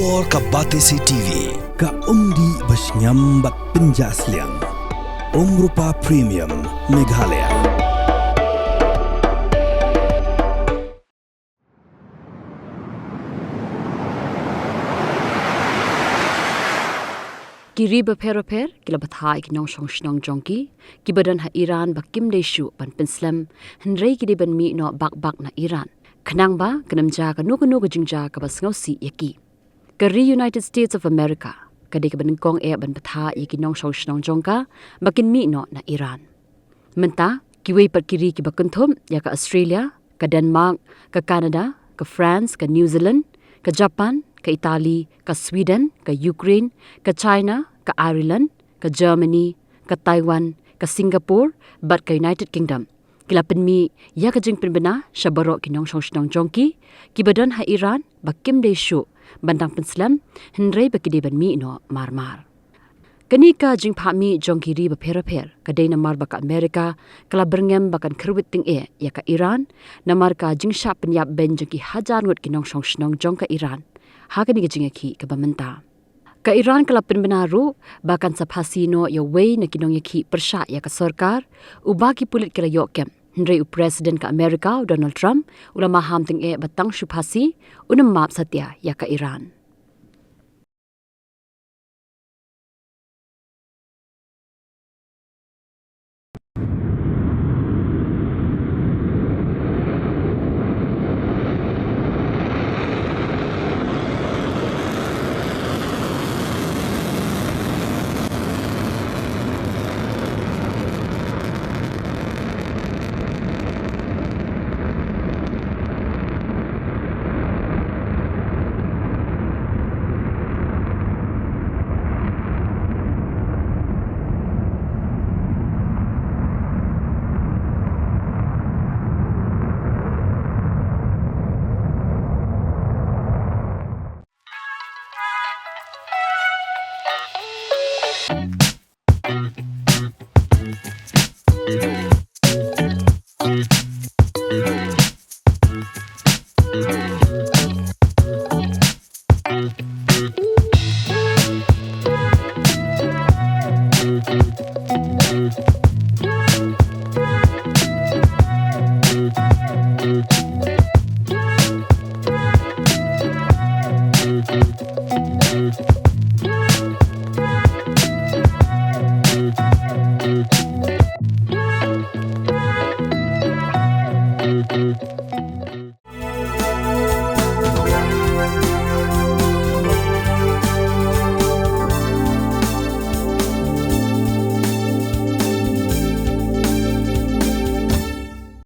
Luar ka Batesi TV. Ka umdi basnyam bak penjasliang. Rupa Premium Meghalaya. Kiri Bapher kila Bthah ikinong shnong jongki ki badan ha Iran bakim de Shuh ban Pynslem Ynnai ki de ban mi no bak na Iran khanang ba kanamja ka nu ka jingja ka bas ngausi yaki Kari United States of America kade ka ban kong ban Bthah ikinong shnong jongka bakin mi no na Iran menta ki wei pat kiri ki bakunthum ya ka Australia ka Denmark ka Canada ka France ka New Zealand ka Japan ka Italy, ka Sweden, ka Ukraine, ka China, ka Ireland, ka Germany, ka Taiwan, ka Singapore, bat ka United Kingdom. Kila penmi ya ka jing penbena syabaro kinong shnong jongki, kibadan ha Iran bakim de Shuh, bandang Pynslem, Ynnai bakide ban mi no marmar. Kani ka jing phami jongki ri Bapher kadai namar baka Amerika kala berngem bakan kerwit ting ya ka Iran namar ka jing sha penyap ben jongki hajar ngut kinong shnong jong ka Iran. Hakani gajing aki ka bamenta. Ka Iran kala penbenaru bahkan saphasino ya wei na kinong yaki persya ya ka sarkar ubaki pulit kala yokem Ynnai Presiden ka Amerika Donald Trump ulama ham ting batang syuphasi unam map satya ya ka Iran.